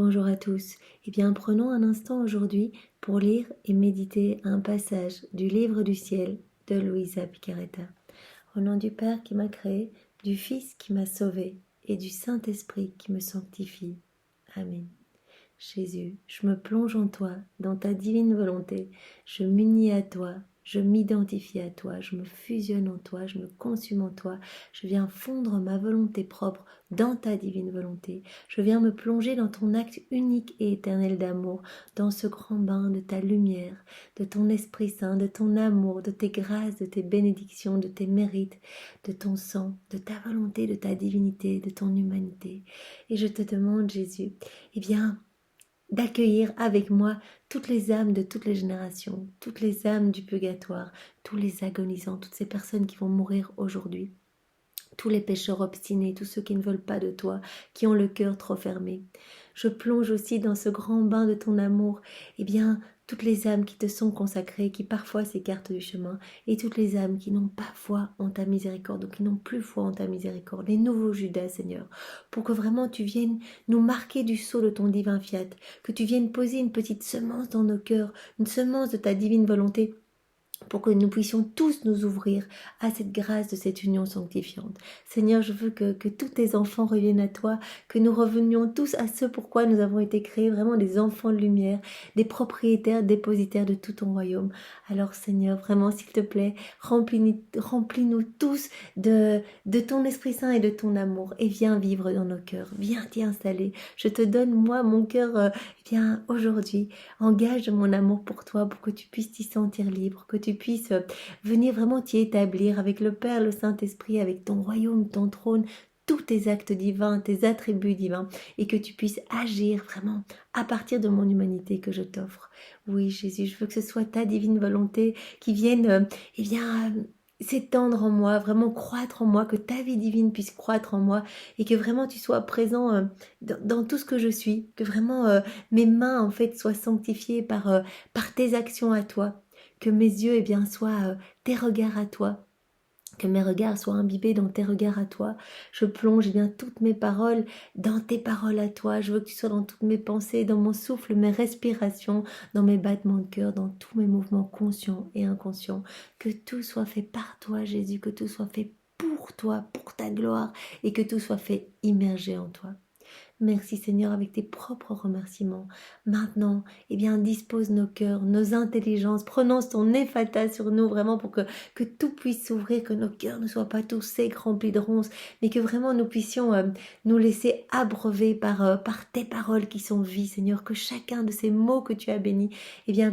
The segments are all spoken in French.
Bonjour à tous. Eh bien, prenons un instant aujourd'hui pour lire et méditer un passage du Livre du ciel de Luisa Picaretta. Au nom du Père qui m'a créé, du Fils qui m'a sauvé et du Saint-Esprit qui me sanctifie. Amen. Jésus, je me plonge en toi, dans ta divine volonté. Je m'unis à toi, je m'identifie à toi, je me fusionne en toi, je me consume en toi. Je viens fondre ma volonté propre dans ta divine volonté. Je viens me plonger dans ton acte unique et éternel d'amour, dans ce grand bain de ta lumière, de ton Esprit Saint, de ton amour, de tes grâces, de tes bénédictions, de tes mérites, de ton sang, de ta volonté, de ta divinité, de ton humanité. Et je te demande, Jésus, eh bien, d'accueillir avec moi toutes les âmes de toutes les générations, toutes les âmes du purgatoire, tous les agonisants, toutes ces personnes qui vont mourir aujourd'hui, tous les pécheurs obstinés, tous ceux qui ne veulent pas de toi, qui ont le cœur trop fermé. Je plonge aussi dans ce grand bain de ton amour, eh bien, toutes les âmes qui te sont consacrées, qui parfois s'écartent du chemin, et toutes les âmes qui n'ont pas foi en ta miséricorde, ou qui n'ont plus foi en ta miséricorde, les nouveaux Judas, Seigneur, pour que vraiment tu viennes nous marquer du sceau de ton divin fiat, que tu viennes poser une petite semence dans nos cœurs, une semence de ta divine volonté, pour que nous puissions tous nous ouvrir à cette grâce de cette union sanctifiante. Seigneur, je veux que tous tes enfants reviennent à toi, que nous revenions tous à ce pourquoi nous avons été créés, vraiment des enfants de lumière, des propriétaires, dépositaires de tout ton royaume. Alors Seigneur, vraiment, s'il te plaît, remplis-nous tous de ton Esprit Saint et de ton amour, et viens vivre dans nos cœurs, viens t'y installer. Je te donne, moi, mon cœur, viens aujourd'hui, engage mon amour pour toi, pour que tu puisses t'y sentir libre, que tu puisses venir vraiment t'y établir avec le Père, le Saint-Esprit, avec ton royaume, ton trône, tous tes actes divins, tes attributs divins, et que tu puisses agir vraiment à partir de mon humanité que je t'offre. Oui, Jésus, je veux que ce soit ta divine volonté qui vienne, s'étendre en moi, vraiment croître en moi, que ta vie divine puisse croître en moi, et que vraiment tu sois présent dans tout ce que je suis, que vraiment mes mains en fait soient sanctifiées par tes actions à toi, que mes yeux soient tes regards à toi, que mes regards soient imbibés dans tes regards à toi. Je plonge toutes mes paroles dans tes paroles à toi. Je veux que tu sois dans toutes mes pensées, dans mon souffle, mes respirations, dans mes battements de cœur, dans tous mes mouvements conscients et inconscients. Que tout soit fait par toi, Jésus, que tout soit fait pour toi, pour ta gloire, et que tout soit fait immergé en toi. Merci Seigneur avec tes propres remerciements. Maintenant, dispose nos cœurs, nos intelligences, prononce ton ephata sur nous vraiment pour que tout puisse s'ouvrir, que nos cœurs ne soient pas tous secs, remplis de ronces, mais que vraiment nous puissions nous laisser abreuver par tes paroles qui sont vie, Seigneur, que chacun de ces mots que tu as bénis,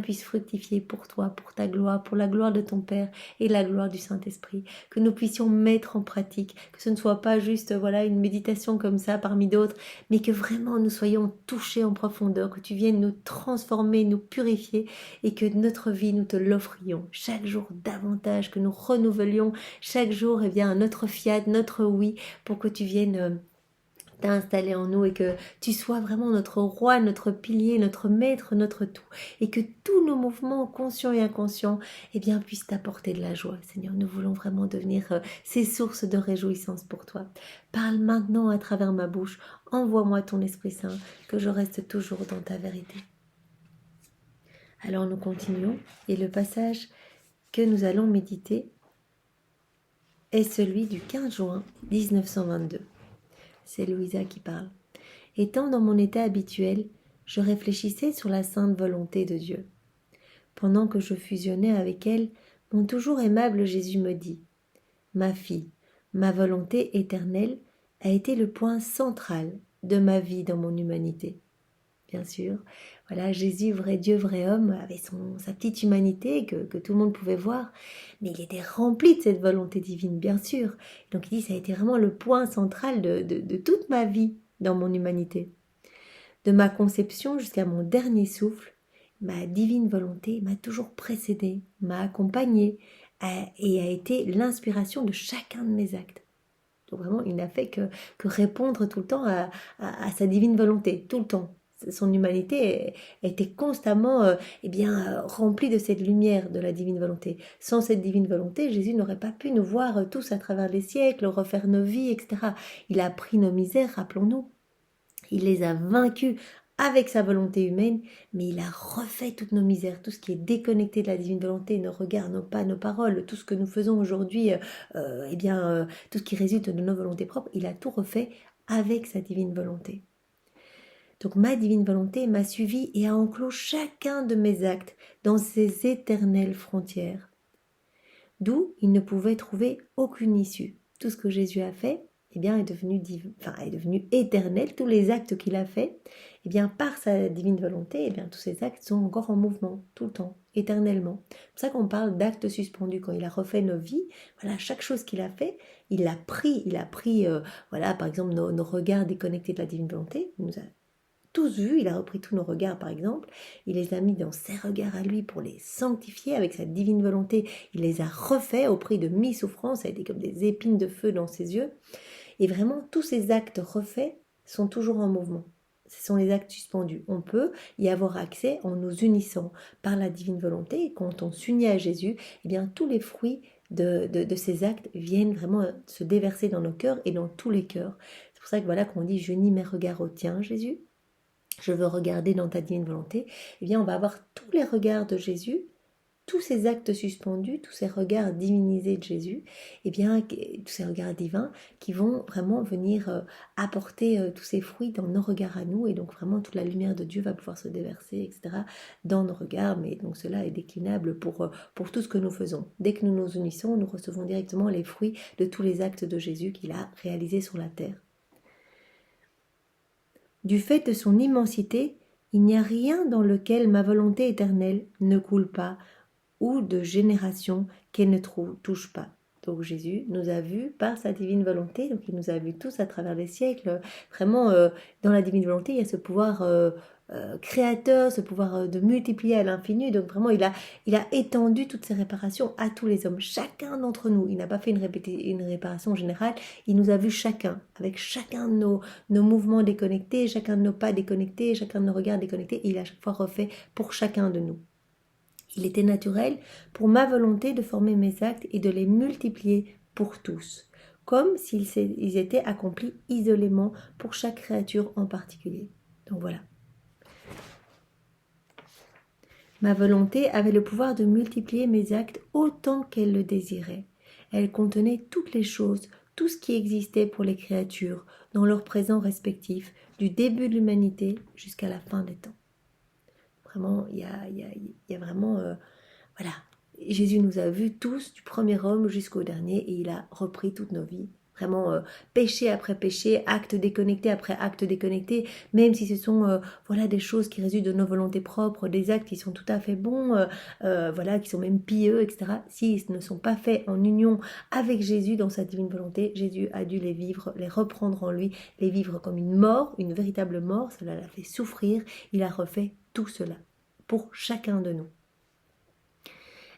puisse fructifier pour toi, pour ta gloire, pour la gloire de ton Père et la gloire du Saint-Esprit, que nous puissions mettre en pratique, que ce ne soit pas juste une méditation comme ça parmi d'autres, mais que vraiment nous soyons touchés en profondeur, que tu viennes nous transformer, nous purifier, et que notre vie nous te l'offrions chaque jour davantage, que nous renouvelions chaque jour notre fiat, notre oui, pour que tu viennes t'installer en nous, et que tu sois vraiment notre roi, notre pilier, notre maître, notre tout, et que tous nos mouvements conscients et inconscients puissent t'apporter de la joie. Seigneur, nous voulons vraiment devenir ces sources de réjouissance pour toi. Parle maintenant à travers ma bouche, envoie-moi ton Esprit Saint, que je reste toujours dans ta vérité. Alors nous continuons, et le passage que nous allons méditer est celui du 15 juin 1922. C'est Louisa qui parle. Étant dans mon état habituel, je réfléchissais sur la sainte volonté de Dieu. Pendant que je fusionnais avec elle, mon toujours aimable Jésus me dit « Ma fille, ma volonté éternelle a été le point central de ma vie dans mon humanité. » Bien sûr, voilà, Jésus, vrai Dieu, vrai homme, avait sa petite humanité que tout le monde pouvait voir, mais il était rempli de cette volonté divine, bien sûr. Donc il dit, ça a été vraiment le point central de toute ma vie dans mon humanité. De ma conception jusqu'à mon dernier souffle, ma divine volonté m'a toujours précédée, m'a accompagnée et a été l'inspiration de chacun de mes actes. Donc vraiment, il n'a fait que répondre tout le temps à sa divine volonté, tout le temps. Son humanité était constamment remplie de cette lumière de la divine volonté. Sans cette divine volonté, Jésus n'aurait pas pu nous voir tous à travers les siècles, refaire nos vies, etc. Il a pris nos misères, rappelons-nous. Il les a vaincus avec sa volonté humaine, mais il a refait toutes nos misères, tout ce qui est déconnecté de la divine volonté, nos regards, nos pas, nos paroles, tout ce que nous faisons aujourd'hui, tout ce qui résulte de nos volontés propres, il a tout refait avec sa divine volonté. Donc ma divine volonté m'a suivi et a enclos chacun de mes actes dans ses éternelles frontières, d'où il ne pouvait trouver aucune issue. Tout ce que Jésus a fait, est devenu éternel. Tous les actes qu'il a fait, par sa divine volonté, tous ces actes sont encore en mouvement, tout le temps, éternellement. C'est pour ça qu'on parle d'actes suspendus. Quand il a refait nos vies, chaque chose qu'il a fait, il a pris, par exemple, nos regards déconnectés de la divine volonté. Il nous a tous vus, il a repris tous nos regards par exemple, il les a mis dans ses regards à lui pour les sanctifier avec sa divine volonté, il les a refaits au prix de 1000 souffrances, ça a été comme des épines de feu dans ses yeux, et vraiment tous ces actes refaits sont toujours en mouvement. Ce sont les actes suspendus. On peut y avoir accès en nous unissant par la divine volonté, et quand on s'unit à Jésus, tous les fruits de ces actes viennent vraiment se déverser dans nos cœurs et dans tous les cœurs. C'est pour ça que qu'on dit « Je unis mes regards au tien, Jésus ». Je veux regarder dans ta divine volonté, on va avoir tous les regards de Jésus, tous ces actes suspendus, tous ces regards divinisés de Jésus, tous ces regards divins qui vont vraiment venir apporter tous ces fruits dans nos regards à nous, et donc vraiment toute la lumière de Dieu va pouvoir se déverser, etc., dans nos regards, mais donc cela est déclinable pour tout ce que nous faisons. Dès que nous nous unissons, nous recevons directement les fruits de tous les actes de Jésus qu'il a réalisés sur la terre. Du fait de son immensité, il n'y a rien dans lequel ma volonté éternelle ne coule pas, ou de génération qu'elle ne touche pas. Donc Jésus nous a vus par sa divine volonté, donc il nous a vus tous à travers les siècles. Vraiment, dans la divine volonté, il y a ce pouvoir créateur, ce pouvoir de multiplier à l'infini. Donc vraiment, il a étendu toutes ces réparations à tous les hommes, chacun d'entre nous. Il n'a pas fait une réparation générale, il nous a vus chacun, avec chacun de nos mouvements déconnectés, chacun de nos pas déconnectés, chacun de nos regards déconnectés. Et il a à chaque fois refait pour chacun de nous. Il était naturel pour ma volonté de former mes actes et de les multiplier pour tous, comme s'ils étaient accomplis isolément pour chaque créature en particulier. Donc voilà. Ma volonté avait le pouvoir de multiplier mes actes autant qu'elle le désirait. Elle contenait toutes les choses, tout ce qui existait pour les créatures, dans leur présent respectif, du début de l'humanité jusqu'à la fin des temps. Vraiment, il y a vraiment... Jésus nous a vus tous, du premier homme jusqu'au dernier, et il a repris toutes nos vies. Vraiment, péché après péché, acte déconnecté après acte déconnecté, même si ce sont des choses qui résultent de nos volontés propres, des actes qui sont tout à fait bons, qui sont même pieux, etc. S'ils ne sont pas faits en union avec Jésus dans sa divine volonté, Jésus a dû les vivre, les reprendre en lui, les vivre comme une mort, une véritable mort. Cela l'a fait souffrir. Il a refait tout cela pour chacun de nous.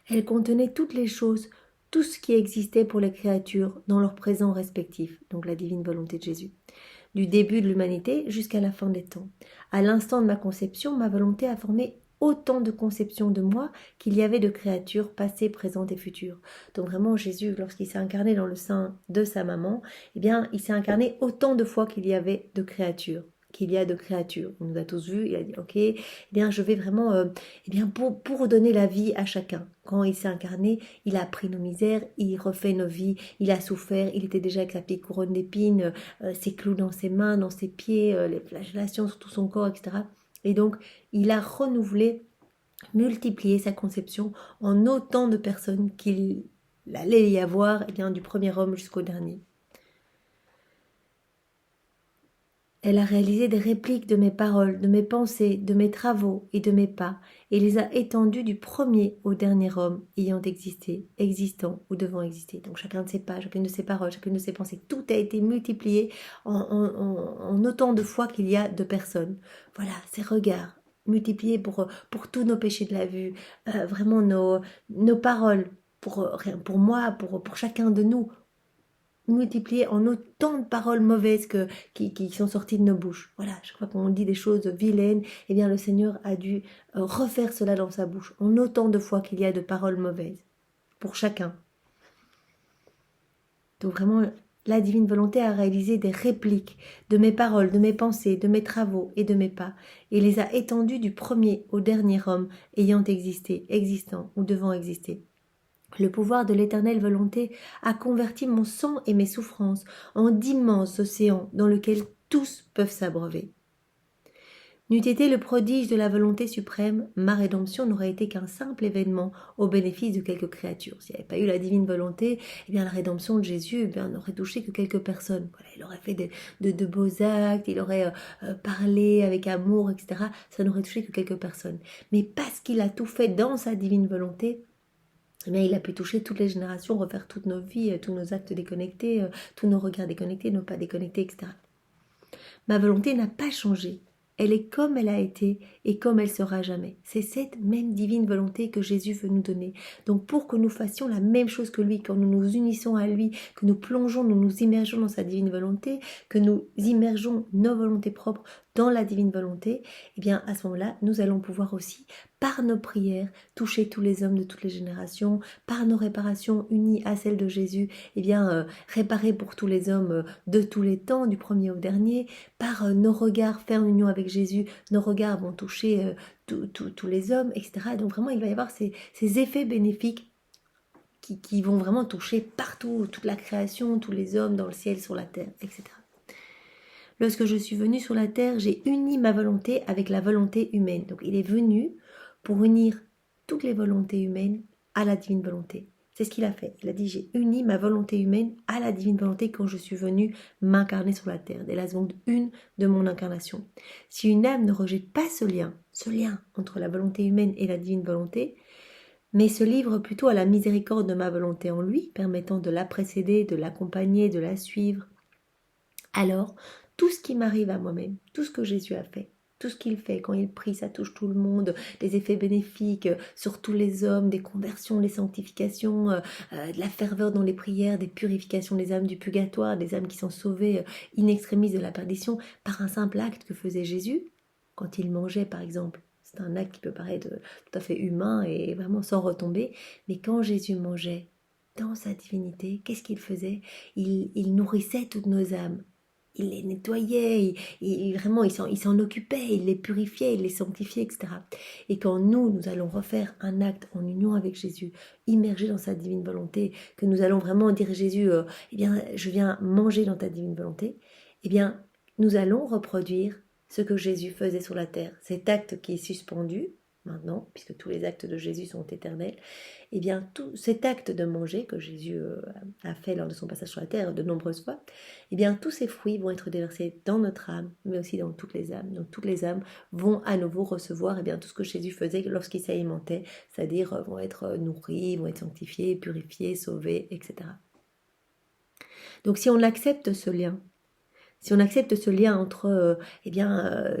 Elle contenait toutes les choses, tout ce qui existait pour les créatures dans leur présent respectif, donc la divine volonté de Jésus. Du début de l'humanité jusqu'à la fin des temps. À l'instant de ma conception, ma volonté a formé autant de conceptions de moi qu'il y avait de créatures passées, présentes et futures. Donc vraiment, Jésus, lorsqu'il s'est incarné dans le sein de sa maman, il s'est incarné autant de fois qu'il y avait de créatures. Il nous a tous vus, il a dit ok, je vais vraiment pour donner la vie à chacun. Quand il s'est incarné, il a pris nos misères, il refait nos vies, il a souffert, il était déjà avec sa petite couronne d'épines, ses clous dans ses mains, dans ses pieds, les flagellations sur tout son corps, etc. Et donc il a renouvelé, multiplié sa conception en autant de personnes qu'il allait y avoir, du premier homme jusqu'au dernier. Elle a réalisé des répliques de mes paroles, de mes pensées, de mes travaux et de mes pas, et les a étendues du premier au dernier homme ayant existé, existant ou devant exister. Donc chacun de ses pas, chacune de ses paroles, chacune de ses pensées, tout a été multiplié en autant de fois qu'il y a de personnes. Voilà, ces regards multipliés pour tous nos péchés de la vue, vraiment nos paroles, pour moi, pour chacun de nous, multiplié en autant de paroles mauvaises qui sont sorties de nos bouches. Voilà, chaque fois qu'on dit des choses vilaines, le Seigneur a dû refaire cela dans sa bouche, en autant de fois qu'il y a de paroles mauvaises, pour chacun. Donc vraiment, la divine volonté a réalisé des répliques de mes paroles, de mes pensées, de mes travaux et de mes pas, et les a étendues du premier au dernier homme ayant existé, existant ou devant exister. Le pouvoir de l'éternelle volonté a converti mon sang et mes souffrances en d'immenses océans dans lesquels tous peuvent s'abreuver. N'eût été le prodige de la volonté suprême, ma rédemption n'aurait été qu'un simple événement au bénéfice de quelques créatures. S'il n'y avait pas eu la divine volonté, eh bien la rédemption de Jésus n'aurait touché que quelques personnes. Voilà, il aurait fait de beaux actes, il aurait parlé avec amour, etc. Ça n'aurait touché que quelques personnes. Mais parce qu'il a tout fait dans sa divine volonté, eh bien, il a pu toucher toutes les générations, refaire toutes nos vies, tous nos actes déconnectés, tous nos regards déconnectés, nos pas déconnectés, etc. Ma volonté n'a pas changé. Elle est comme elle a été et comme elle sera jamais. C'est cette même divine volonté que Jésus veut nous donner. Donc pour que nous fassions la même chose que lui, quand nous nous unissons à lui, que nous plongeons, nous nous immergeons dans sa divine volonté, que nous immergeons nos volontés propres dans la divine volonté, eh bien à ce moment-là, nous allons pouvoir aussi, par nos prières, toucher tous les hommes de toutes les générations, par nos réparations unies à celles de Jésus, eh bien réparer pour tous les hommes de tous les temps, du premier au dernier, par nos regards, faire une union avec Jésus, nos regards vont toucher tous les hommes, etc. Donc vraiment, il va y avoir ces effets bénéfiques qui vont vraiment toucher partout, toute la création, tous les hommes dans le ciel, sur la terre, etc. Lorsque je suis venue sur la terre, j'ai uni ma volonté avec la volonté humaine. Donc il est venu pour unir toutes les volontés humaines à la divine volonté. C'est ce qu'il a fait. Il a dit, j'ai uni ma volonté humaine à la divine volonté quand je suis venue m'incarner sur la terre, dès la seconde 1 de mon incarnation. Si une âme ne rejette pas ce lien entre la volonté humaine et la divine volonté, mais se livre plutôt à la miséricorde de ma volonté en lui, permettant de la précéder, de l'accompagner, de la suivre, alors tout ce qui m'arrive à moi-même, tout ce que Jésus a fait, tout ce qu'il fait quand il prie, ça touche tout le monde, des effets bénéfiques sur tous les hommes, des conversions, des sanctifications, de la ferveur dans les prières, des purifications des âmes du purgatoire, des âmes qui sont sauvées in extremis de la perdition par un simple acte que faisait Jésus quand il mangeait par exemple. C'est un acte qui peut paraître tout à fait humain et vraiment sans retomber, mais quand Jésus mangeait dans sa divinité, qu'est-ce qu'il faisait? Il nourrissait toutes nos âmes. Il les nettoyait, vraiment il s'en occupait, il les purifiait, il les sanctifiait, etc. Et quand nous allons refaire un acte en union avec Jésus, immergé dans sa divine volonté, que nous allons vraiment dire à Jésus, eh bien, je viens manger dans ta divine volonté, eh bien, nous allons reproduire ce que Jésus faisait sur la terre. Cet acte qui est suspendu, maintenant, puisque tous les actes de Jésus sont éternels, eh bien, tout cet acte de manger que Jésus a fait lors de son passage sur la terre de nombreuses fois, eh bien, tous ces fruits vont être déversés dans notre âme, mais aussi dans toutes les âmes. Donc, toutes les âmes vont à nouveau recevoir eh bien, tout ce que Jésus faisait lorsqu'il s'alimentait, c'est-à-dire vont être nourris, vont être sanctifiés, purifiés, sauvés, etc. Donc, si on accepte ce lien, si on accepte ce lien entre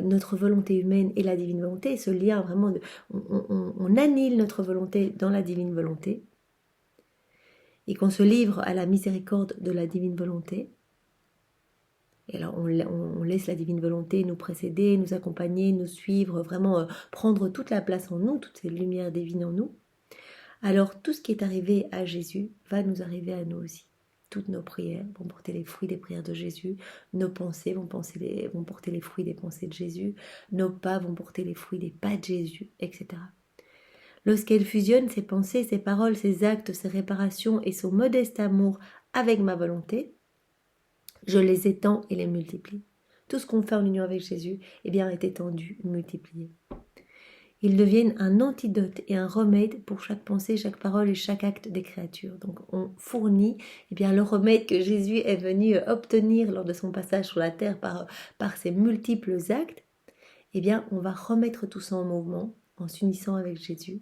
notre volonté humaine et la divine volonté, ce lien vraiment, on annule notre volonté dans la divine volonté, et qu'on se livre à la miséricorde de la divine volonté, et alors on laisse la divine volonté nous précéder, nous accompagner, nous suivre, vraiment prendre toute la place en nous, toutes ces lumières divines en nous, alors tout ce qui est arrivé à Jésus va nous arriver à nous aussi. Toutes nos prières vont porter les fruits des prières de Jésus, nos pensées vont porter les fruits des pensées de Jésus, nos pas vont porter les fruits des pas de Jésus, etc. Lorsqu'elle fusionne ses pensées, ses paroles, ses actes, ses réparations et son modeste amour avec ma volonté, je les étends et les multiplie. Tout ce qu'on fait en union avec Jésus est étendu, multiplié. Ils deviennent un antidote et un remède pour chaque pensée, chaque parole et chaque acte des créatures. Donc on fournit le remède que Jésus est venu obtenir lors de son passage sur la terre par ses multiples actes. On va remettre tout ça en mouvement en s'unissant avec Jésus.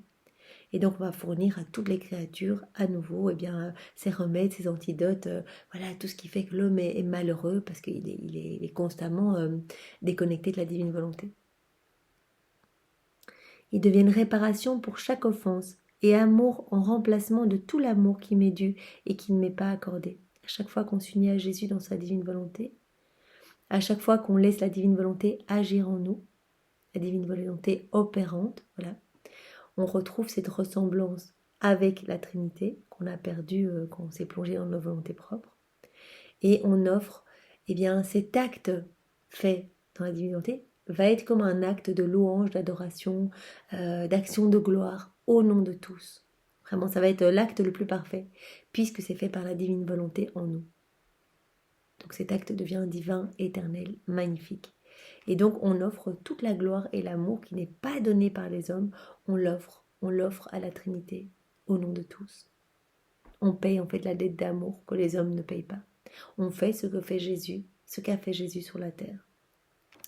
Et donc on va fournir à toutes les créatures à nouveau ces remèdes, ces antidotes, tout ce qui fait que l'homme est malheureux parce qu'il est constamment déconnecté de la divine volonté. Ils deviennent réparation pour chaque offense et amour en remplacement de tout l'amour qui m'est dû et qui ne m'est pas accordé. À chaque fois qu'on s'unit à Jésus dans sa divine volonté, à chaque fois qu'on laisse la divine volonté agir en nous, la divine volonté opérante, on retrouve cette ressemblance avec la Trinité qu'on a perdue quand on s'est plongé dans nos volontés propres. et on offre, eh bien, cet acte fait dans la divine volonté va être comme un acte de louange, d'adoration, d'action de gloire au nom de tous. Vraiment, ça va être l'acte le plus parfait, puisque c'est fait par la divine volonté en nous. Donc cet acte devient divin, éternel, magnifique. Et donc on offre toute la gloire et l'amour qui n'est pas donné par les hommes, on l'offre à la Trinité, au nom de tous. On paye en fait la dette d'amour que les hommes ne payent pas. On fait ce que fait Jésus, ce qu'a fait Jésus sur la terre.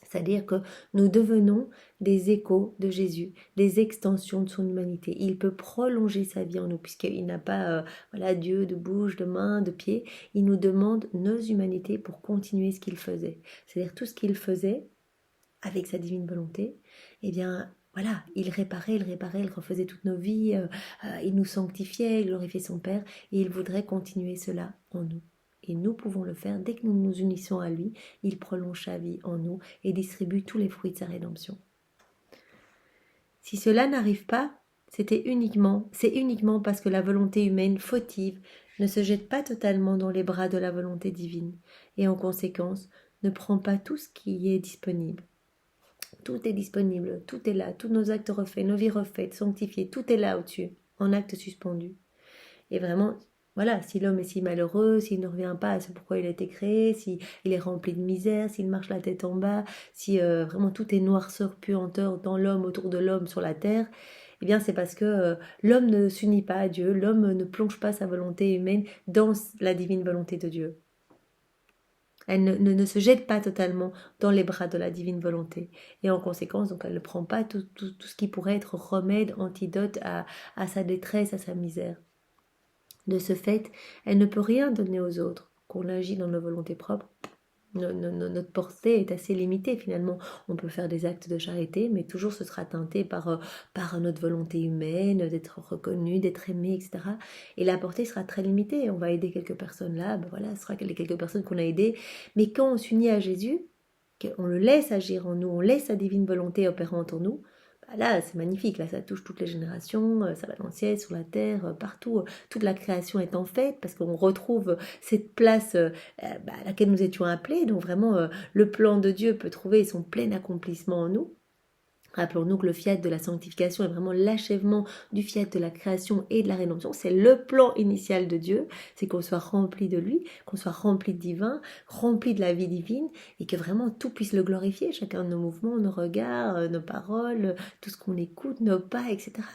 C'est-à-dire que nous devenons des échos de Jésus, des extensions de son humanité. Il peut prolonger sa vie en nous, puisqu'il n'a pas Dieu de bouche, de main, de pied. Il nous demande nos humanités pour continuer ce qu'il faisait. C'est-à-dire tout ce qu'il faisait avec sa divine volonté, eh bien, voilà, il réparait, il refaisait toutes nos vies, il nous sanctifiait, il glorifiait son Père, et il voudrait continuer cela en nous. Et nous pouvons le faire dès que nous nous unissons à lui, il prolonge sa vie en nous et distribue tous les fruits de sa rédemption. Si cela n'arrive pas, c'est uniquement parce que la volonté humaine fautive ne se jette pas totalement dans les bras de la volonté divine, et en conséquence ne prend pas tout ce qui y est disponible. Tout est disponible, tout est là, tous nos actes refaits, nos vies refaites, sanctifiées, tout est là au-dessus, en acte suspendu. Et vraiment, voilà, si l'homme est si malheureux, s'il ne revient pas à ce pourquoi il a été créé, s'il est rempli de misère, s'il marche la tête en bas, si vraiment tout est noirceur puanteur dans l'homme, autour de l'homme, sur la terre, eh bien c'est parce que l'homme ne s'unit pas à Dieu, l'homme ne plonge pas sa volonté humaine dans la divine volonté de Dieu. Elle ne se jette pas totalement dans les bras de la divine volonté. Et en conséquence, donc, elle ne prend pas tout ce qui pourrait être remède, antidote à sa détresse, à sa misère. De ce fait, elle ne peut rien donner aux autres. Qu'on agit dans nos volontés propres, notre portée est assez limitée finalement. On peut faire des actes de charité, mais toujours ce sera teinté par notre volonté humaine, d'être reconnu, d'être aimé, etc. Et la portée sera très limitée. On va aider quelques personnes là, ben voilà, ce sera les quelques personnes qu'on a aidées. Mais quand on s'unit à Jésus, qu'on le laisse agir en nous, on laisse sa divine volonté opérante en nous, là, c'est magnifique, là, ça touche toutes les générations, ça va dans le ciel, sur la terre, partout, toute la création est en fête, parce qu'on retrouve cette place à laquelle nous étions appelés, donc vraiment, le plan de Dieu peut trouver son plein accomplissement en nous. Rappelons-nous que le fiat de la sanctification est vraiment l'achèvement du fiat de la création et de la rédemption. C'est le plan initial de Dieu, c'est qu'on soit rempli de lui, qu'on soit rempli de divin, rempli de la vie divine, et que vraiment tout puisse le glorifier, chacun de nos mouvements, nos regards, nos paroles, tout ce qu'on écoute, nos pas, etc.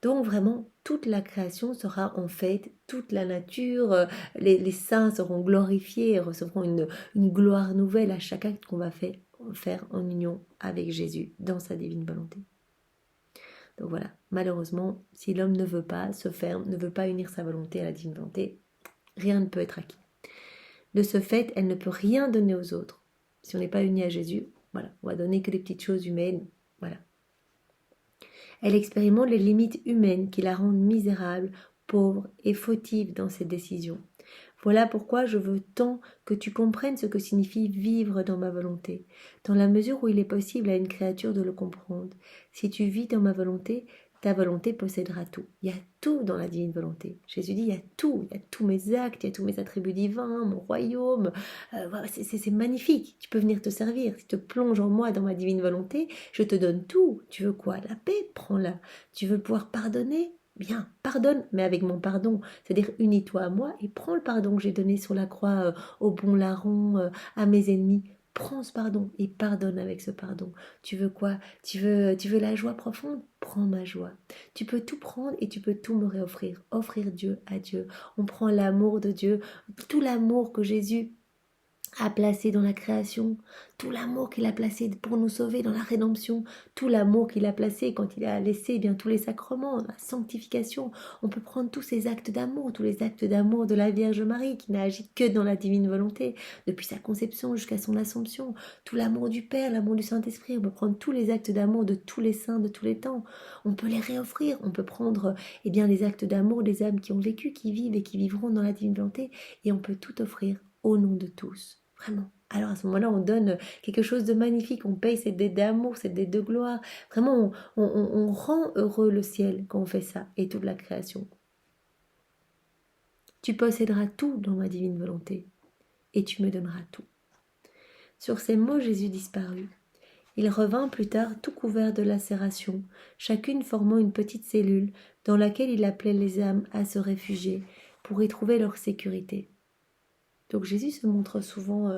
Donc vraiment, toute la création sera en fête, toute la nature, les saints seront glorifiés et recevront une gloire nouvelle à chaque acte qu'on va faire en union avec Jésus dans sa divine volonté. Donc voilà, malheureusement, si l'homme ne veut pas, se ferme, ne veut pas unir sa volonté à la divine volonté, rien ne peut être acquis. De ce fait, elle ne peut rien donner aux autres. Si on n'est pas uni à Jésus, voilà, on va donner que des petites choses humaines, voilà. Elle expérimente les limites humaines qui la rendent misérable, pauvre et fautive dans ses décisions. Voilà pourquoi je veux tant que tu comprennes ce que signifie vivre dans ma volonté, dans la mesure où il est possible à une créature de le comprendre. Si tu vis dans ma volonté, ta volonté possédera tout. Il y a tout dans la divine volonté. Jésus dit, il y a tous mes actes, il y a tous mes attributs divins, mon royaume. Voilà, c'est magnifique. Tu peux venir te servir. Si tu te plonges en moi, dans ma divine volonté, je te donne tout. Tu veux quoi? La paix? Prends-la. Tu veux pouvoir pardonner? Bien, pardonne, mais avec mon pardon. C'est-à-dire, unis-toi à moi et prends le pardon que j'ai donné sur la croix au bon larron, à mes ennemis. Prends ce pardon et pardonne avec ce pardon. Tu veux quoi? Tu veux la joie profonde? Prends ma joie. Tu peux tout prendre et tu peux tout me réoffrir. Offrir Dieu à Dieu. On prend l'amour de Dieu, tout l'amour que Jésus a placé dans la création, tout l'amour qu'il a placé pour nous sauver dans la rédemption, tout l'amour qu'il a placé quand il a laissé bien tous les sacrements, la sanctification. On peut prendre tous ces actes d'amour, tous les actes d'amour de la Vierge Marie qui n'a agi que dans la divine volonté, depuis sa conception jusqu'à son assomption, tout l'amour du Père, l'amour du Saint-Esprit. On peut prendre tous les actes d'amour de tous les saints de tous les temps. On peut les réoffrir. On peut prendre les actes d'amour des âmes qui ont vécu, qui vivent et qui vivront dans la divine volonté, et on peut tout offrir au nom de tous. Vraiment. Alors à ce moment-là, on donne quelque chose de magnifique, on paye cette dette d'amour, cette dette de gloire. Vraiment, on rend heureux le ciel quand on fait ça et toute la création. Tu posséderas tout dans ma divine volonté. et tu me donneras tout. » Sur ces mots, Jésus disparut. Il revint plus tard tout couvert de lacérations, chacune formant une petite cellule dans laquelle il appelait les âmes à se réfugier pour y trouver leur sécurité. Donc Jésus se montre souvent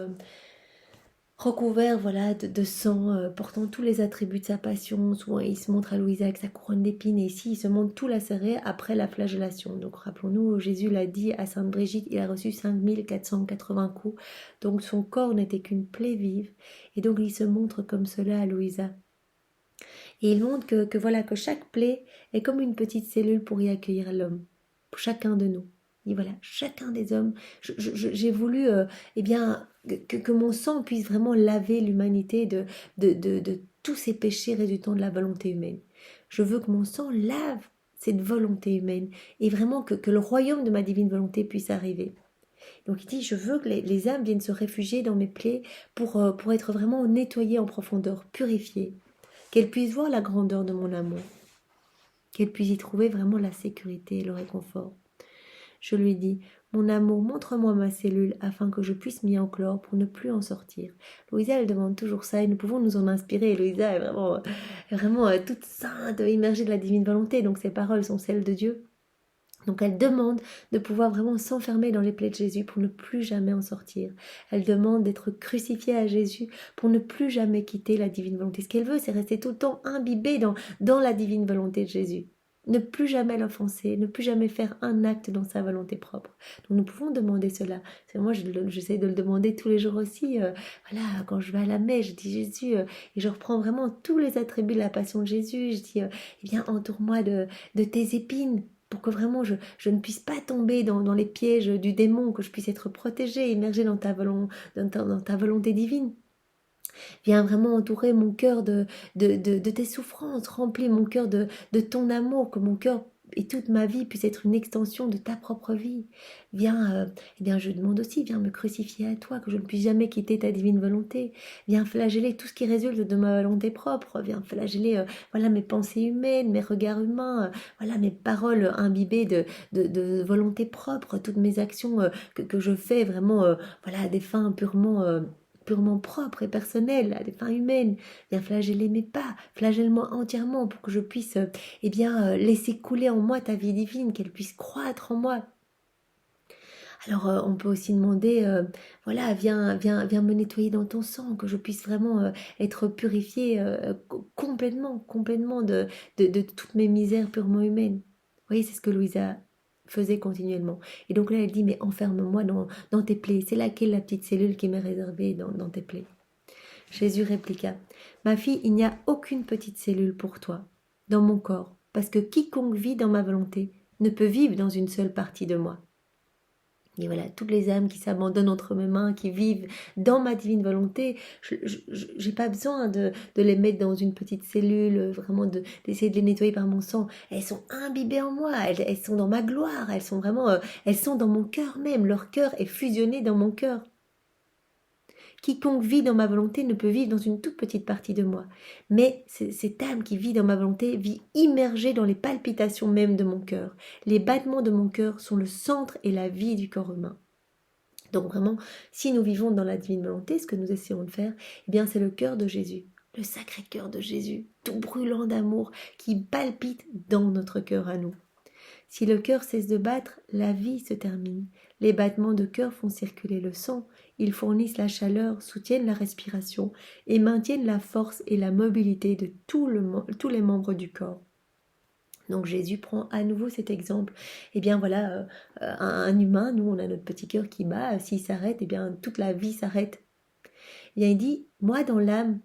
recouvert de sang, portant tous les attributs de sa passion. Souvent il se montre à Louisa avec sa couronne d'épines, et ici il se montre tout lacéré après la flagellation. Donc rappelons-nous, Jésus l'a dit à Sainte Brigitte, il a reçu 5480 coups, donc son corps n'était qu'une plaie vive, et donc il se montre comme cela à Louisa. Et il montre que chaque plaie est comme une petite cellule pour y accueillir l'homme, pour chacun de nous. Et voilà, chacun des hommes, j'ai voulu que mon sang puisse vraiment laver l'humanité de tous ces péchés résultant de la volonté humaine. Je veux que mon sang lave cette volonté humaine et vraiment que le royaume de ma divine volonté puisse arriver. Donc il dit, je veux que les âmes viennent se réfugier dans mes plaies pour être vraiment nettoyées en profondeur, purifiées, qu'elles puissent voir la grandeur de mon amour, qu'elles puissent y trouver vraiment la sécurité et le réconfort. Je lui dis, mon amour, montre-moi ma cellule afin que je puisse m'y enclore pour ne plus en sortir. Louisa, elle demande toujours ça et nous pouvons nous en inspirer. Louisa est vraiment toute sainte, immergée de la divine volonté, donc ses paroles sont celles de Dieu. Donc elle demande de pouvoir vraiment s'enfermer dans les plaies de Jésus pour ne plus jamais en sortir. Elle demande d'être crucifiée à Jésus pour ne plus jamais quitter la divine volonté. Ce qu'elle veut, c'est rester tout le temps imbibée dans la divine volonté de Jésus. Ne plus jamais l'offenser, ne plus jamais faire un acte dans sa volonté propre. Donc nous pouvons demander cela. Moi, j'essaie de le demander tous les jours aussi. Quand je vais à la messe, je dis Jésus, et je reprends vraiment tous les attributs de la passion de Jésus. Je dis, entoure-moi de tes épines, pour que vraiment je ne puisse pas tomber dans les pièges du démon, que je puisse être protégée, immergée dans ta volonté divine. Viens vraiment entourer mon cœur de tes souffrances, remplis mon cœur de ton amour, que mon cœur et toute ma vie puisse être une extension de ta propre vie. Viens, je demande aussi, viens me crucifier à toi, que je ne puisse jamais quitter ta divine volonté. Viens flageller tout ce qui résulte de ma volonté propre. Viens flageller, mes pensées humaines, mes regards humains, mes paroles imbibées de volonté propre, toutes mes actions que je fais vraiment, à des fins purement propre et personnelle, à des fins humaines. Viens flageller mes pas, flagelle-moi entièrement pour que je puisse laisser couler en moi ta vie divine, qu'elle puisse croître en moi. Alors on peut aussi demander, viens me nettoyer dans ton sang, que je puisse vraiment être purifiée complètement de toutes mes misères purement humaines. Vous voyez, c'est ce que Louisa faisait continuellement. Et donc là, elle dit, mais enferme-moi dans tes plaies. C'est laquelle la petite cellule qui m'est réservée dans tes plaies? Jésus répliqua, ma fille, il n'y a aucune petite cellule pour toi dans mon corps, parce que quiconque vit dans ma volonté ne peut vivre dans une seule partie de moi. Et voilà, toutes les âmes qui s'abandonnent entre mes mains, qui vivent dans ma divine volonté, je n'ai pas besoin de les mettre dans une petite cellule, vraiment d'essayer de les nettoyer par mon sang. Elles sont imbibées en moi, elles sont dans ma gloire, elles sont dans mon cœur même, leur cœur est fusionné dans mon cœur. Quiconque vit dans ma volonté ne peut vivre dans une toute petite partie de moi. Mais cette âme qui vit dans ma volonté vit immergée dans les palpitations même de mon cœur. Les battements de mon cœur sont le centre et la vie du corps humain. Donc vraiment, si nous vivons dans la divine volonté, ce que nous essayons de faire, c'est le cœur de Jésus, le sacré cœur de Jésus, tout brûlant d'amour, qui palpite dans notre cœur à nous. Si le cœur cesse de battre, la vie se termine. Les battements de cœur font circuler le sang, ils fournissent la chaleur, soutiennent la respiration et maintiennent la force et la mobilité de tous les membres du corps. Donc Jésus prend à nouveau cet exemple. Un humain, nous on a notre petit cœur qui bat, s'il s'arrête, toute la vie s'arrête. Il dit, moi dans l'âme,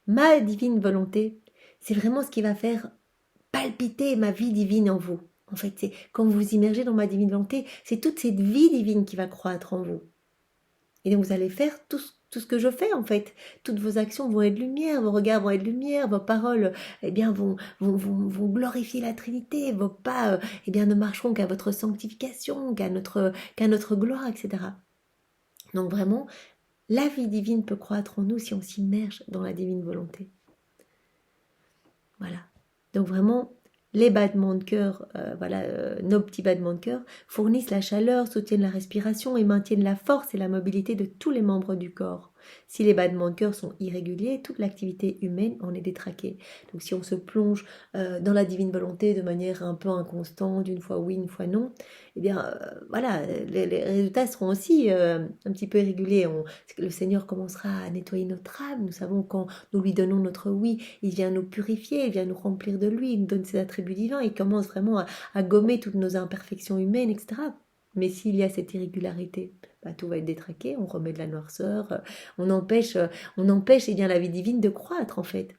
ma divine volonté, c'est vraiment ce qui va faire palpiter ma vie divine en vous. En fait, c'est quand vous vous immergez dans ma divine volonté, c'est toute cette vie divine qui va croître en vous. Et donc vous allez faire tout ce que je fais en fait. Toutes vos actions vont être lumière, vos regards vont être lumière, vos paroles vont glorifier la Trinité, vos pas ne marcheront qu'à votre sanctification, qu'à notre gloire, etc. Donc vraiment, la vie divine peut croître en nous si on s'immerge dans la divine volonté. Voilà. Donc vraiment, Les battements de cœur, nos petits battements de cœur, fournissent la chaleur, soutiennent la respiration et maintiennent la force et la mobilité de tous les membres du corps. Si les battements de cœur sont irréguliers, toute l'activité humaine en est détraquée. Donc si on se plonge dans la divine volonté de manière un peu inconstante, une fois oui, une fois non, eh bien les résultats seront aussi un petit peu irréguliers. Le Seigneur commencera à nettoyer notre âme. Nous savons quand nous lui donnons notre oui, il vient nous purifier, il vient nous remplir de lui, il nous donne ses attributs divins, il commence vraiment à gommer toutes nos imperfections humaines, etc. Mais s'il y a cette irrégularité, tout va être détraqué, on remet de la noirceur, on empêche bien, la vie divine de croître en fait.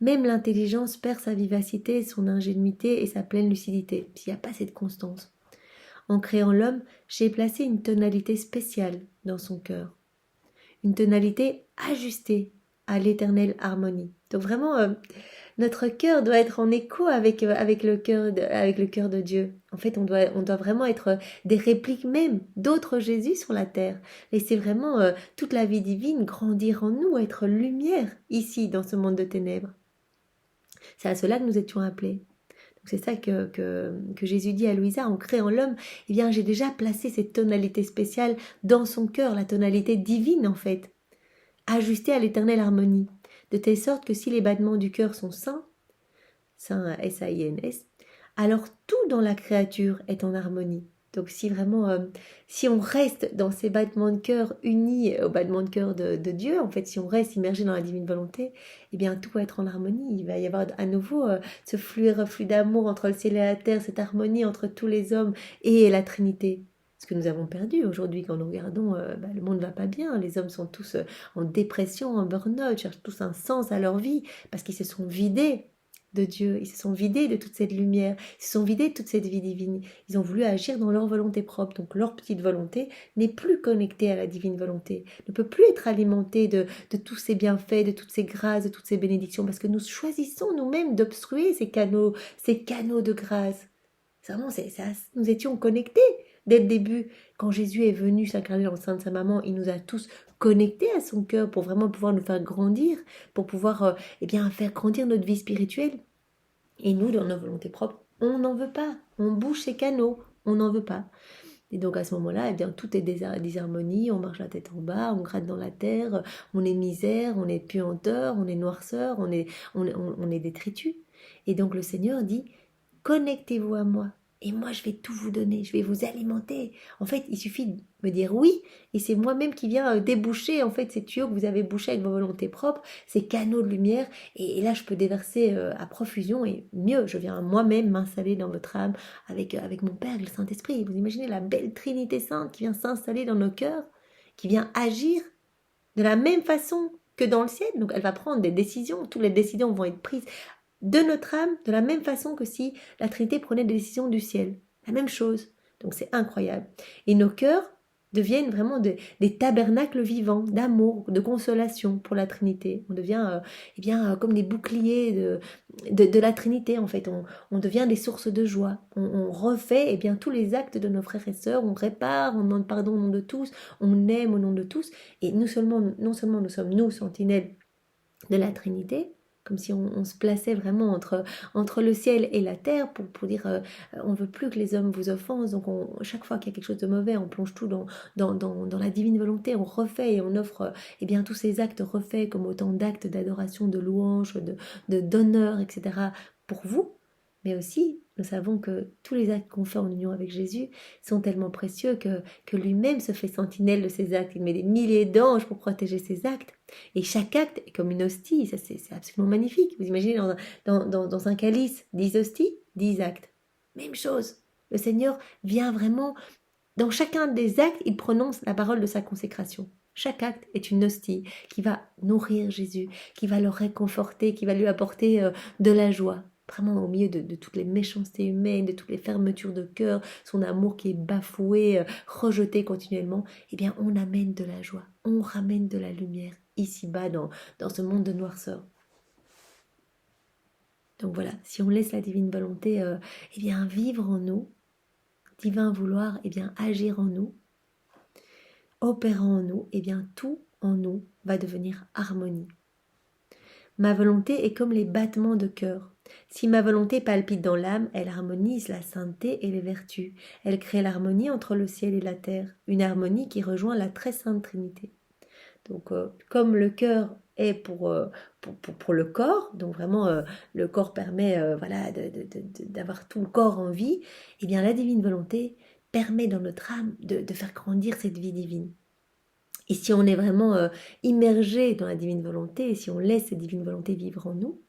Même l'intelligence perd sa vivacité, son ingénuité et sa pleine lucidité, s'il n'y a pas cette constance. En créant l'homme, j'ai placé une tonalité spéciale dans son cœur, une tonalité ajustée à l'éternelle harmonie. Donc vraiment, notre cœur doit être en écho avec le cœur de Dieu. En fait, on doit vraiment être des répliques même d'autres Jésus sur la terre. Laisser vraiment toute la vie divine grandir en nous, être lumière ici, dans ce monde de ténèbres. C'est à cela que nous étions appelés. C'est ça que Jésus dit à Louisa, en créant l'homme, eh bien j'ai déjà placé cette tonalité spéciale dans son cœur, la tonalité divine en fait, ajustée à l'éternelle harmonie, de telle sorte que si les battements du cœur sont sains, S-A-I-N-S, alors tout dans la créature est en harmonie. Donc si vraiment, si on reste dans ces battements de cœur unis aux battements de cœur de Dieu, en fait, si on reste immergé dans la divine volonté, eh bien tout va être en harmonie. Il va y avoir à nouveau ce flux et reflux d'amour entre le ciel et la terre, cette harmonie entre tous les hommes et la Trinité. Ce que nous avons perdu aujourd'hui quand nous regardons, le monde ne va pas bien, les hommes sont tous en dépression, en burn-out, cherchent tous un sens à leur vie parce qu'ils se sont vidés de Dieu, ils se sont vidés de toute cette lumière, ils se sont vidés de toute cette vie divine, ils ont voulu agir dans leur volonté propre, donc leur petite volonté n'est plus connectée à la divine volonté, ne peut plus être alimentée de tous ces bienfaits, de toutes ces grâces, de toutes ces bénédictions, parce que nous choisissons nous-mêmes d'obstruer ces canaux de grâce. Vraiment, nous étions connectés dès le début. Quand Jésus est venu s'incarner dans le sein de sa maman, il nous a tous connectés à son cœur pour vraiment pouvoir nous faire grandir, pour pouvoir faire grandir notre vie spirituelle. Et nous, dans nos volontés propres, on n'en veut pas. On bouge ces canaux, on n'en veut pas. Et donc à ce moment-là, tout est disharmonie, on marche la tête en bas, on gratte dans la terre, on est misère, on est puanteur, on est noirceur, on est détritus. Et donc le Seigneur dit, connectez-vous à moi. Et moi, je vais tout vous donner, je vais vous alimenter. En fait, il suffit de me dire oui, et c'est moi-même qui viens déboucher, en fait, ces tuyaux que vous avez bouchés avec vos volontés propres, ces canaux de lumière, et là, je peux déverser à profusion, et mieux, je viens moi-même m'installer dans votre âme avec mon Père et le Saint-Esprit. Vous imaginez la belle Trinité Sainte qui vient s'installer dans nos cœurs, qui vient agir de la même façon que dans le ciel. Donc, elle va prendre des décisions, toutes les décisions vont être prises de notre âme de la même façon que si la Trinité prenait des décisions du ciel. La même chose. Donc c'est incroyable. Et nos cœurs deviennent vraiment des tabernacles vivants d'amour, de consolation pour la Trinité. On devient comme des boucliers de la Trinité en fait. On devient des sources de joie. On refait tous les actes de nos frères et sœurs. On répare, on demande pardon au nom de tous. On aime au nom de tous. Et non seulement nous sommes nous sentinelles de la Trinité, comme si on se plaçait vraiment entre le ciel et la terre pour dire on ne veut plus que les hommes vous offensent, donc chaque fois qu'il y a quelque chose de mauvais, on plonge tout dans la divine volonté, on refait et on offre tous ces actes refaits comme autant d'actes d'adoration, de louange, d'honneur, etc. pour vous, mais aussi nous savons que tous les actes qu'on fait en union avec Jésus sont tellement précieux que lui-même se fait sentinelle de ces actes. Il met des milliers d'anges pour protéger ces actes. Et chaque acte est comme une hostie. Ça, c'est absolument magnifique. Vous imaginez dans un calice, 10 hosties, 10 actes. Même chose. Le Seigneur vient vraiment, dans chacun des actes, il prononce la parole de sa consécration. Chaque acte est une hostie qui va nourrir Jésus, qui va le réconforter, qui va lui apporter de la joie. Vraiment au milieu de toutes les méchancetés humaines, de toutes les fermetures de cœur, son amour qui est bafoué, rejeté continuellement, on amène de la joie, on ramène de la lumière ici-bas dans ce monde de noirceur. Donc voilà, si on laisse la divine volonté vivre en nous, divin vouloir agir en nous, opérant en nous, tout en nous va devenir harmonie. Ma volonté est comme les battements de cœur. Si ma volonté palpite dans l'âme, elle harmonise la sainteté et les vertus. Elle crée l'harmonie entre le ciel et la terre, une harmonie qui rejoint la très sainte Trinité. Donc, comme le cœur est pour le corps, donc vraiment le corps permet voilà, d'avoir tout le corps en vie, et bien la divine volonté permet dans notre âme de faire grandir cette vie divine. Et si on est vraiment immergé dans la divine volonté, et si on laisse cette divine volonté vivre en nous,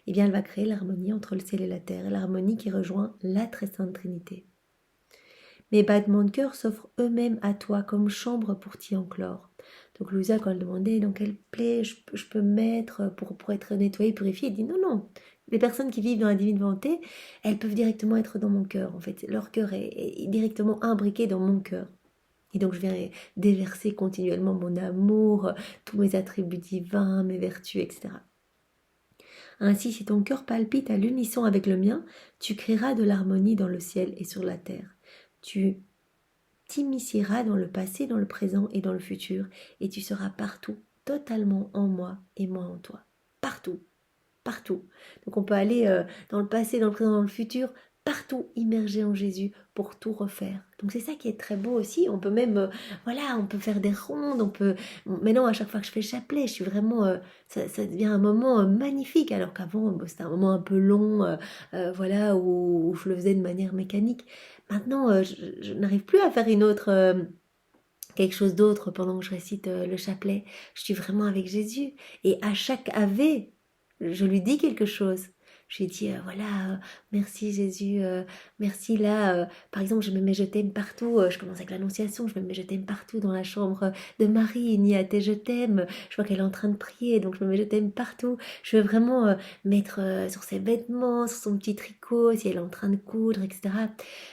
eh bien elle va créer l'harmonie entre le ciel et la terre, l'harmonie qui rejoint la très sainte Trinité. Mes battements de cœur s'offrent eux-mêmes à toi comme chambre pour t'y enclore. Donc Louisa, quand elle demandait dans quelle plaie je peux me mettre pour être nettoyée, purifiée, elle dit non, non. Les personnes qui vivent dans la divine volonté, elles peuvent directement être dans mon cœur. En fait, leur cœur est directement imbriqué dans mon cœur. Et donc je viens déverser continuellement mon amour, tous mes attributs divins, mes vertus, etc. Ainsi, si ton cœur palpite à l'unisson avec le mien, tu créeras de l'harmonie dans le ciel et sur la terre. Tu t'initieras dans le passé, dans le présent et dans le futur, et tu seras partout, totalement en moi et moi en toi. Partout, partout. Donc on peut aller dans le passé, dans le présent, dans le futur, partout immergé en Jésus pour tout refaire. Donc c'est ça qui est très beau aussi. On peut même, voilà, on peut faire des rondes, on peut... Maintenant, à chaque fois que je fais le chapelet, je suis vraiment... ça devient un moment magnifique, alors qu'avant, c'était un moment un peu long, voilà, où je le faisais de manière mécanique. Maintenant, je n'arrive plus à faire une autre... quelque chose d'autre pendant que je récite le chapelet. Je suis vraiment avec Jésus. Et à chaque Ave, je lui dis quelque chose. Je lui dis, voilà, merci Jésus, merci là. Par exemple, je me mets je t'aime partout. Je commence avec l'annonciation, je me mets je t'aime partout dans la chambre de Marie. Ni à tes je t'aime. Je vois qu'elle est en train de prier, donc je me mets je t'aime partout. Je veux vraiment mettre sur ses vêtements, sur son petit tricot, si elle est en train de coudre, etc.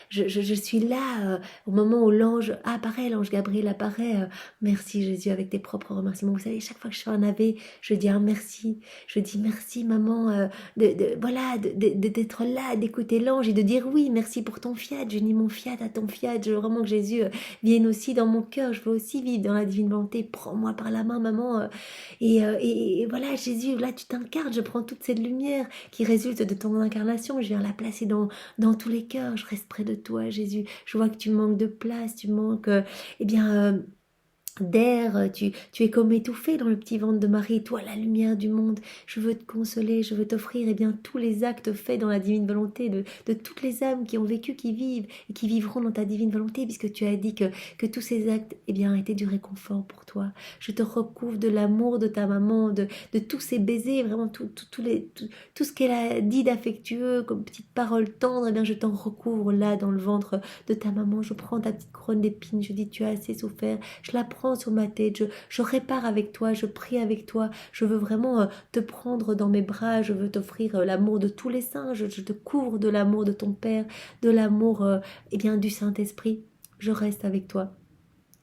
Je suis là au moment où l'ange apparaît, l'ange Gabriel apparaît. Merci Jésus avec tes propres remerciements. Vous savez, chaque fois que je fais un ave, je dis un merci. Je dis merci maman voilà, d'être là, d'écouter l'ange et de dire oui, merci pour ton fiat. Je dis mon fiat à ton fiat. Je veux vraiment que Jésus vienne aussi dans mon cœur. Je veux aussi vivre dans la divine volonté. Prends-moi par la main maman. Et voilà Jésus, là tu t'incarnes. Je prends toute cette lumière qui résulte de ton incarnation. Je viens la placer dans tous les cœurs. Je reste près de toi, Jésus. Je vois que tu manques de place, tu manques, d'air, tu es comme étouffé dans le petit ventre de Marie, toi la lumière du monde, je veux te consoler, je veux t'offrir tous les actes faits dans la divine volonté de toutes les âmes qui ont vécu, qui vivent et qui vivront dans ta divine volonté, puisque tu as dit que tous ces actes étaient du réconfort pour toi. Je te recouvre de l'amour de ta maman, de tous ces baisers, vraiment tout ce qu'elle a dit d'affectueux, comme petite parole tendre, je t'en recouvre là dans le ventre de ta maman. Je prends ta petite couronne d'épines, je dis tu as assez souffert, je la prends sur ma tête, je répare avec toi, je prie avec toi, je veux vraiment te prendre dans mes bras, je veux t'offrir l'amour de tous les saints, je te couvre de l'amour de ton Père, de l'amour du Saint-Esprit, je reste avec toi.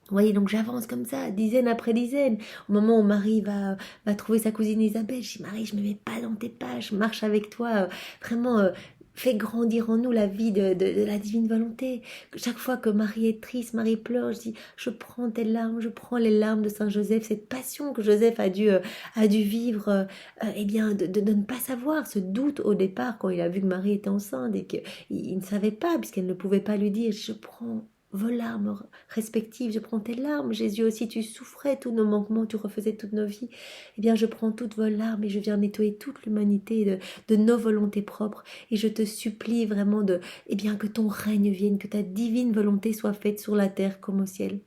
Vous voyez, donc j'avance comme ça, dizaine après dizaine. Au moment où Marie va trouver sa cousine Isabelle, je dis Marie, je me mets pas dans tes pas, je marche avec toi, vraiment fais grandir en nous la vie de la divine volonté. Chaque fois que Marie est triste, Marie pleure, je dis je prends tes larmes, je prends les larmes de Saint Joseph, cette passion que Joseph a dû vivre, de ne pas savoir, ce doute au départ quand il a vu que Marie était enceinte et qu'il ne savait pas puisqu'elle ne pouvait pas lui dire je prends vos larmes respectives, je prends tes larmes, Jésus aussi tu souffrais tous nos manquements, tu refaisais toutes nos vies, je prends toutes vos larmes et je viens nettoyer toute l'humanité de nos volontés propres et je te supplie vraiment que ton règne vienne, que ta divine volonté soit faite sur la terre comme au ciel.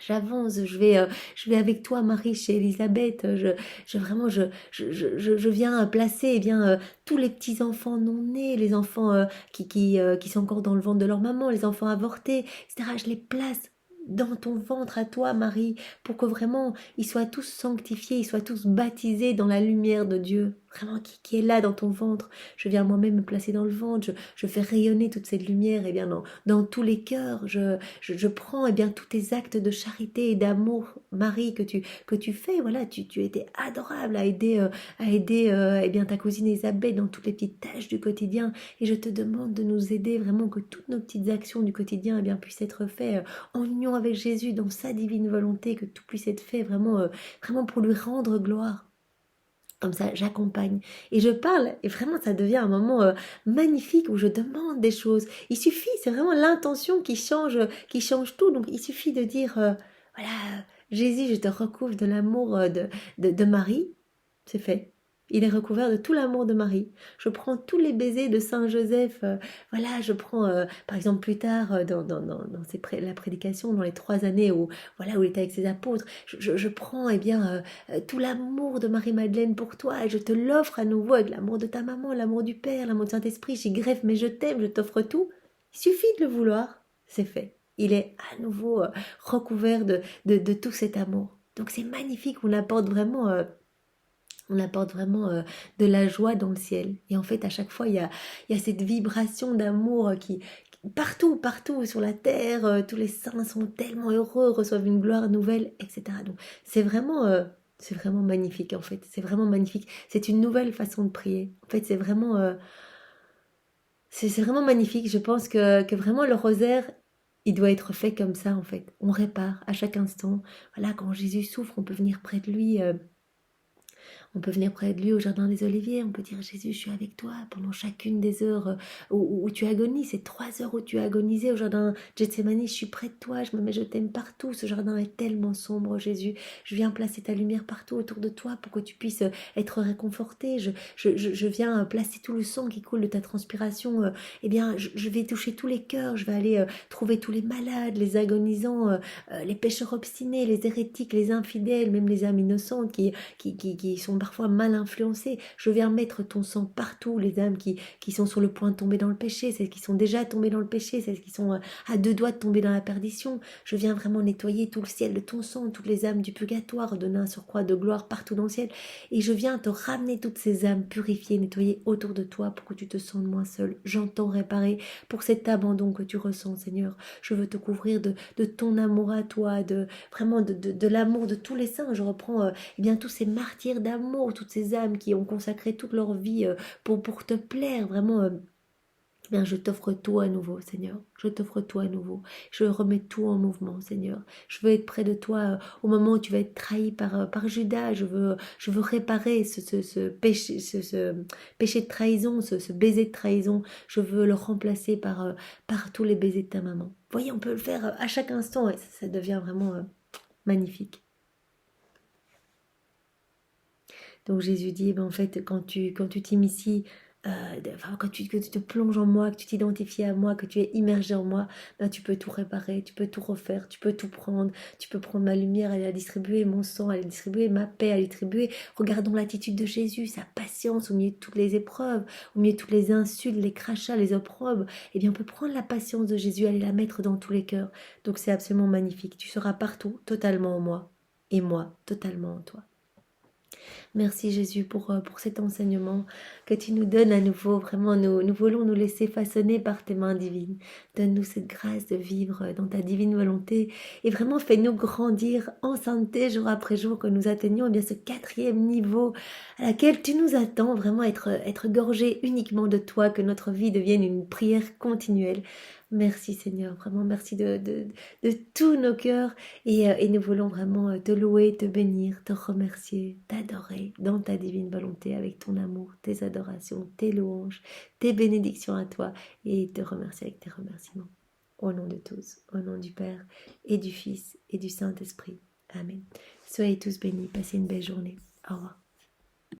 J'avance, je vais avec toi, Marie, chez Elisabeth. Je viens placer tous les petits enfants non nés, les enfants qui sont encore dans le ventre de leur maman, les enfants avortés, etc. Je les place dans ton ventre à toi, Marie, pour que vraiment ils soient tous sanctifiés, ils soient tous baptisés dans la lumière de Dieu, vraiment qui est là dans ton ventre. Je viens moi-même me placer dans le ventre, je fais rayonner toute cette lumière dans tous les cœurs. Je prends tous tes actes de charité et d'amour, Marie, que tu fais. Voilà, tu étais adorable à aider ta cousine Isabelle dans toutes les petites tâches du quotidien. Et je te demande de nous aider vraiment que toutes nos petites actions du quotidien puissent être faites en union avec Jésus, dans sa divine volonté, que tout puisse être fait vraiment pour lui rendre gloire. Comme ça, j'accompagne et je parle et vraiment ça devient un moment magnifique où je demande des choses. Il suffit, c'est vraiment l'intention qui change tout. Donc il suffit de dire, voilà, Jésus, je te recouvre de l'amour de Marie. C'est fait. Il est recouvert de tout l'amour de Marie. Je prends tous les baisers de Saint Joseph. Voilà, je prends, par exemple, plus tard, la prédication, dans les 3 années où, voilà, où il était avec ses apôtres, je prends, eh bien, tout l'amour de Marie-Madeleine pour toi et je te l'offre à nouveau avec l'amour de ta maman, l'amour du Père, l'amour du Saint-Esprit. J'y greffe, mais je t'aime, je t'offre tout. Il suffit de le vouloir. C'est fait. Il est à nouveau recouvert de tout cet amour. Donc c'est magnifique, on apporte vraiment de la joie dans le ciel. Et en fait, à chaque fois, il y a cette vibration d'amour partout, partout sur la terre, tous les saints sont tellement heureux, reçoivent une gloire nouvelle, etc. Donc, c'est vraiment magnifique, en fait. C'est vraiment magnifique. C'est une nouvelle façon de prier. En fait, c'est vraiment magnifique. Je pense que vraiment le rosaire, il doit être fait comme ça, en fait. On répare à chaque instant. Voilà, quand Jésus souffre, on peut venir près de lui. On peut venir près de lui au jardin des Oliviers, on peut dire Jésus, je suis avec toi pendant chacune des heures où tu agonises, ces 3 heures où tu as agonisé au jardin Gethsemane, je suis près de toi, je t'aime partout, ce jardin est tellement sombre Jésus, je viens placer ta lumière partout autour de toi pour que tu puisses être réconforté, je viens placer tout le sang qui coule de ta transpiration, eh bien je vais toucher tous les cœurs, je vais aller trouver tous les malades, les agonisants, les pécheurs obstinés, les hérétiques, les infidèles, même les âmes innocentes qui sont parfois mal influencées. Je viens mettre ton sang partout, les âmes qui sont sur le point de tomber dans le péché, celles qui sont déjà tombées dans le péché, celles qui sont à 2 doigts de tomber dans la perdition. Je viens vraiment nettoyer tout le ciel de ton sang, toutes les âmes du purgatoire, donner un surcroît de gloire partout dans le ciel. Et je viens te ramener toutes ces âmes purifiées, nettoyées autour de toi pour que tu te sentes moins seul. J'entends réparer pour cet abandon que tu ressens, Seigneur. Je veux te couvrir de ton amour à toi, vraiment de l'amour de tous les saints. Je reprends eh bien tous ces martyrs d'amour, toutes ces âmes qui ont consacré toute leur vie pour te plaire, vraiment. Eh bien, je t'offre tout à nouveau, Seigneur. Je t'offre tout à nouveau. Je remets tout en mouvement, Seigneur. Je veux être près de toi au moment où tu vas être trahi par Judas. Je veux réparer ce péché, ce péché de trahison, ce baiser de trahison. Je veux le remplacer par tous les baisers de ta maman. Vous voyez, on peut le faire à chaque instant et ça devient vraiment magnifique. Donc Jésus dit, ben en fait, quand tu t'inities, que tu te plonges en moi, que tu t'identifies à moi, que tu es immergé en moi, ben tu peux tout réparer, tu peux tout refaire, tu peux tout prendre, tu peux prendre ma lumière, aller la distribuer, mon sang, aller la distribuer, ma paix, aller la distribuer. Regardons l'attitude de Jésus, sa patience au milieu de toutes les épreuves, au milieu de toutes les insultes, les crachats, les opprobes. Eh bien, on peut prendre la patience de Jésus, aller la mettre dans tous les cœurs. Donc c'est absolument magnifique. Tu seras partout, totalement en moi, et moi, totalement en toi. Merci Jésus pour cet enseignement que tu nous donnes à nouveau. Vraiment, nous voulons nous laisser façonner par tes mains divines. Donne-nous cette grâce de vivre dans ta divine volonté et vraiment fais-nous grandir en sainteté jour après jour, que nous atteignions eh bien ce 4e niveau à laquelle tu nous attends, vraiment être gorgé uniquement de toi, que notre vie devienne une prière continuelle. Merci Seigneur, vraiment merci de tous nos cœurs et nous voulons vraiment te louer, te bénir, te remercier, t'adorer dans ta divine volonté avec ton amour, tes adorations, tes louanges, tes bénédictions à toi et te remercier avec tes remerciements. Au nom de tous, au nom du Père et du Fils et du Saint-Esprit. Amen. Soyez tous bénis, passez une belle journée. Au revoir.